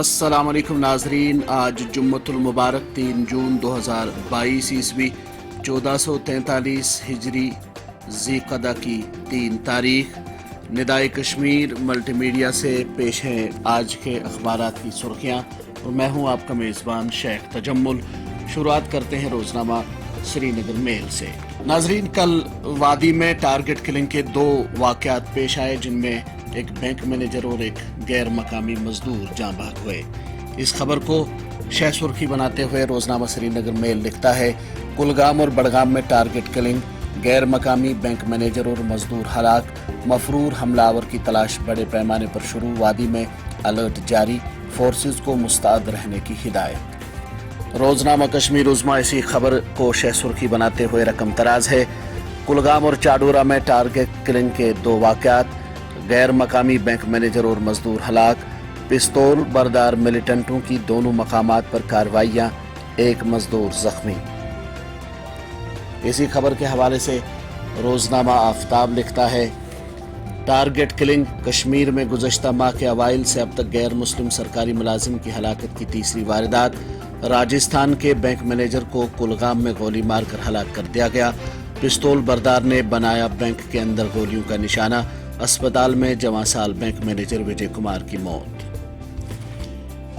अस्सलाम वालेकुम नाजरीन। आज जुम्मतुल मुबारक 3 जून 2022 ईस्वी 1443 हिजरी ज़ीक़दा की 3 तारीख। निदाए कश्मीर मल्टीमीडिया से पेश हैं आज के अखबारात की सुर्खियाँ और मैं हूँ आपका मेज़बान शेख तजम्मुल। शुरुआत करते हैं रोज़नामा श्रीनगर मेल से। नाजरीन, कल वादी में टारगेट किलिंग के 2 वाक़यात पेश आए जिनमें एक बैंक मैनेजर और एक गैर मकामी मजदूर जाँ भाग हुए। इस खबर को शह सुर्खी बनाते हुए रोजनामा श्रीनगर मेल लिखता है, कुलगाम और बड़गाम में टारगेट किलिंग, गैर मकामी बैंक मैनेजर और मजदूर हलाक, मफरूर हमलावर की तलाश बड़े पैमाने पर शुरू, वादी में अलर्ट जारी, फोर्सेस को मुस्तैद रहने की हिदायत। रोजनामा कश्मीर उज़्मा इसी खबर को शह सुर्खी बनाते हुए रकम तराज है, कुलगाम और चाडोरा में टारगेट किलिंग के 2 वाक़यात, गैर मकामी बैंक मैनेजर और मजदूर हलाक, पिस्तौल बरदार मिलिटेंटों की दोनों मकामात पर कार्रवाइयां, एक मजदूर जख्मी। इसी खबर के हवाले से रोजनामा आफ्ताब लिखता है, टारगेट किलिंग, कश्मीर में गुज़श्ता माह के अवाइल से अब तक गैर मुस्लिम सरकारी मुलाजिम की हलाकत की तीसरी वारदात। राजस्थान के बैंक मैनेजर को कुलगाम में गोली मारकर हलाक कर दिया गया। पिस्तौल बरदार ने बनाया बैंक के अंदर गोलियों का निशाना। अस्पताल में जवां साल बैंक मैनेजर विजय कुमार की मौत।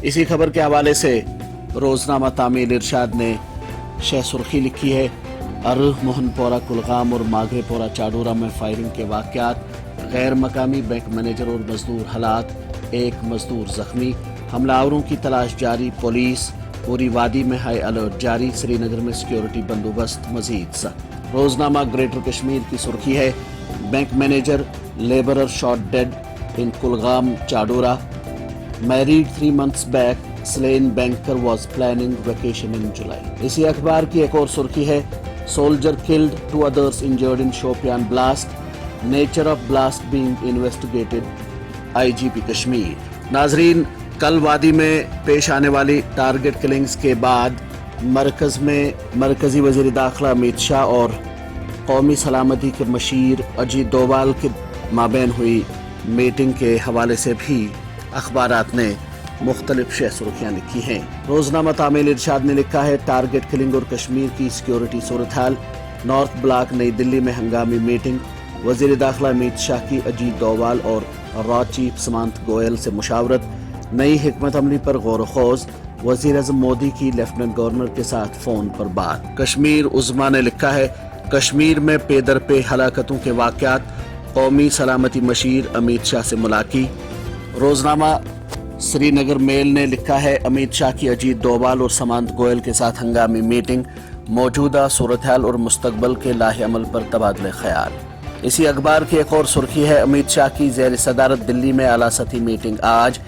इसी खबर के हवाले से रोजनामा तामील इरशाद ने शह सुर्खी लिखी है, अरुह मोहनपोरा कुलगाम और माघेपोरा चाडोरा में फायरिंग के वाक़यात, गैर मकामी बैंक मैनेजर और मजदूर हलाक, एक मजदूर जख्मी, हमलावरों की तलाश जारी, पुलिस, पूरी वादी में हाई अलर्ट जारी, श्रीनगर में सिक्योरिटी बंदोबस्त मजीद सख्त। रोजनामा ग्रेटर कश्मीर की सुर्खी है, bank manager labourer shot dead in Kulgam Chadoora, married 3 months back, slain banker was planning vacation in July. इसी अखबार की एक और सुर्खी है, soldier killed, 2 others injured in Shopian blast, nature of blast being investigated, IGP Kashmir. नाजरीन, कल वादी में पेश आने वाली टारगेट किलिंग्स के बाद मरकज में मरकजी वजीर दाखिला अमित शाह और कौमी सलामती के मशीर अजीत डोवाल के माबैन हुई मीटिंग के हवाले से भी अखबारात ने मुख्तलिफ शह सुर्खियाँ लिखी हैं। रोजनामा तामील इरशाद ने लिखा है, टारगेट किलिंग और कश्मीर की सिक्योरिटी सूरत हाल, नॉर्थ ब्लॉक नई दिल्ली में हंगामी मीटिंग, वजीर दाखिला अमित शाह की अजीत डोवाल और रॉ चीफ समांत गोयल से मुशावरत, नई हिकमत अमली पर गौर खोज, वजीर आज़म मोदी की लेफ्टिनेंट गवर्नर के साथ फोन पर बात। कश्मीर उज़्मा ने लिखा है, कश्मीर में पेदर पे हलाकतों के वाक़यात, कौमी सलामती मशीर अमित शाह से मुलाकी। रोजनामा श्रीनगर मेल ने लिखा है, अमित शाह की अजीत डोवाल और समांत गोयल के साथ हंगामी मीटिंग, मौजूदा सूरत हाल और मुस्तकबल के लाहे अमल पर तबादले ख्याल। इसी अखबार की एक और सुर्खी है, अमित शाह की ज़ेर सदारत दिल्ली में आला सतही मीटिंग आज,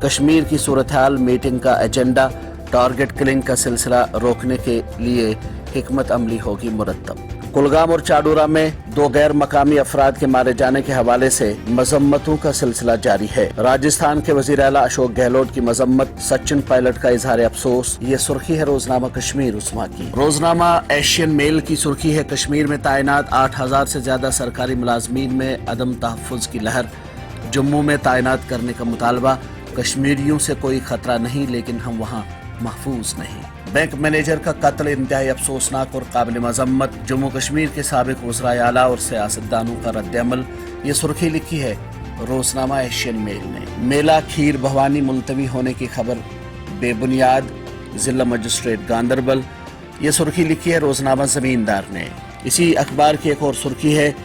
कश्मीर की सूरत हाल, मीटिंग का एजेंडा, टारगेट किलिंग का सिलसिला रोकने के लिए हिकमत अमली होगी मुरतब। कुलगाम और चाडोरा में 2 गैर मकामी अफराद के मारे जाने के हवाले से मजम्मतों का सिलसिला जारी है। राजस्थान के वजीर आला अशोक गहलोत की मजम्मत, सचिन पायलट का इजहार अफसोस। ये सुर्खी है रोजनामा कश्मीर उस्मा की। रोजनामा एशियन मेल की सुर्खी है, कश्मीर में तैनात 8000 से ज्यादा सरकारी मुलाजमीन में अदम तहफ़्फ़ुज़ की लहर, जम्मू में तैनात करने का मुतालबा, कश्मीरियों से कोई खतरा नहीं लेकिन हम वहाँ महफूज नहीं। बैंक मैनेजर का कत्ल इंतहाई अफसोसनाक और काबिल मजम्मत, जम्मू कश्मीर के साबिक वज़राए आला और सियासतदानों का रद्द-ए-अमल। ये सुर्खी लिखी है रोजनामा एशियन मेल ने। मेला खीर भवानी मुलतवी होने की खबर बेबुनियाद, जिला मजिस्ट्रेट गांदरबल। ये सुर्खी लिखी है रोजनामा जमींदार ने। इसी अखबार की एक और सुर्खी है,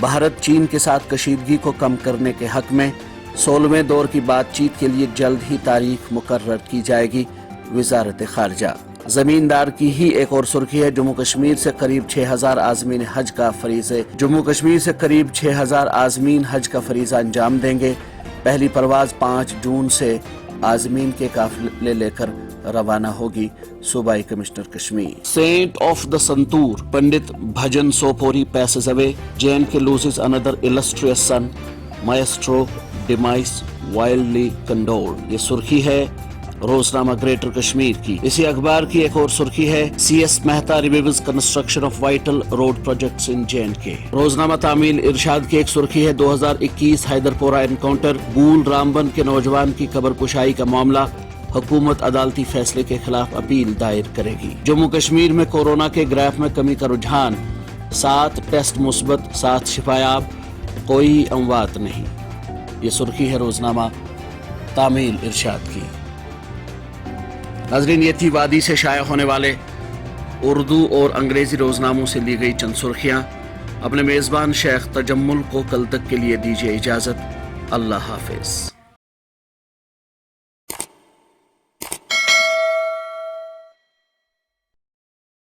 भारत चीन के साथ कशीदगी को कम करने के हक में, 16वें दौर की बातचीत के लिए जल्द ही तारीख मुकर्रर की जाएगी, वजारत खारजा। जमींदार की ही एक और सुर्खी है, जम्मू कश्मीर से करीब 6000 आज़मीन हज का फरीज़े, जम्मू कश्मीर से करीब 6000 आज़मीन हज का फरीज़ा अंजाम देंगे। पहली परवाज 5 जून से आज़मीन के काफिले लेकर रवाना होगी, सूबाई commissioner Kashmir. Saint of the santoor Pandit Bhajan Sopori passes away, JNK loses another illustrious son, maestro demise wildly condoled। ये सुर्खी है रोजनामा ग्रेटर कश्मीर की। इसी अखबार की एक और सुर्खी है, CS Mehta reviews construction of vital road projects in JNK। रोजनामा तामील इरशाद की एक सुर्खी है, 2021 हैदरपोरा एनकाउंटर, गूल रामबन के नौजवान की कब्र कुशाई का मामला, हुकूमत अदालती फैसले के खिलाफ अपील दायर करेगी। जम्मू कश्मीर में कोरोना के ग्राफ में कमी का रुझान, 7 टेस्ट मुस्बत, 7 शिफायाब, कोई अमवात नहीं। ये सुर्खी है रोजनामा तामील इरशाद की। नाज़रीन, ये थी वादी से शाया होने वाले उर्दू और अंग्रेजी रोजनामों से ली गई चंद सुर्खियां। अपने मेजबान शेख तजम्मुल को कल तक के लिए दीजिए इजाजत। अल्लाह हाफिज।